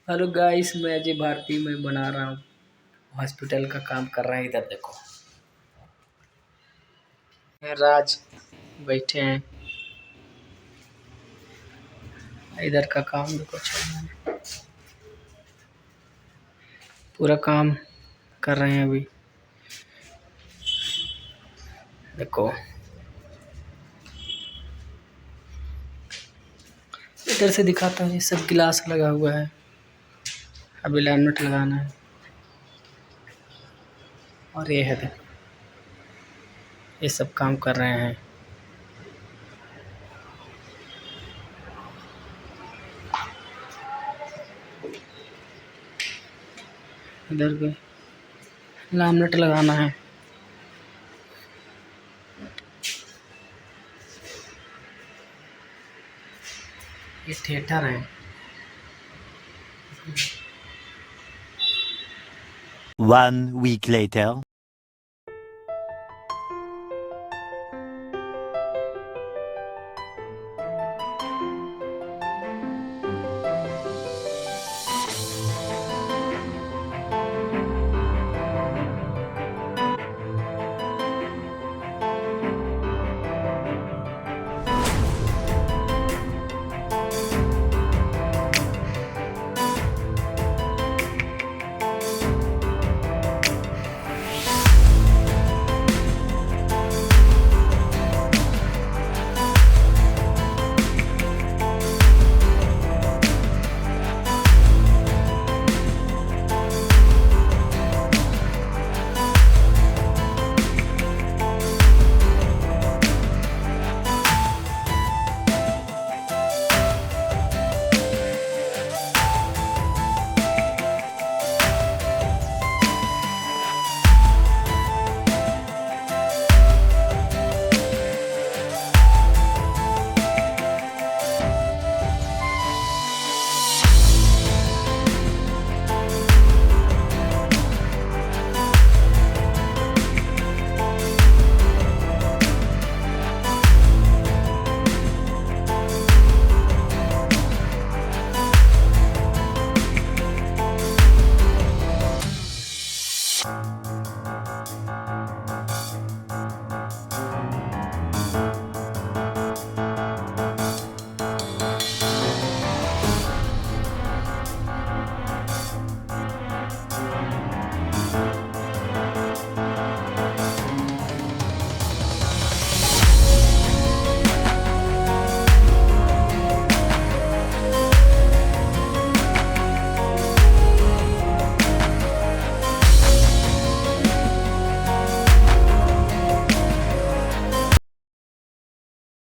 Hello guys, मैं अजय भारती मैं बना रहा हूँ। हॉस्पिटल का काम कर रहा है। इधर देखो, ये राज बैठे हैं। इधर का काम देखो चल रहा है। पूरा काम कर रहे हैं अभी। देखो इधर से दिखाता हूँ। ये सब गिलास लगा हुआ है, अभी लाइनमेट लगाना है। और ये है देखो, ये सब काम कर रहे हैं। इधर भी लाइनमेट लगाना है। ये थिएटर है। One week later.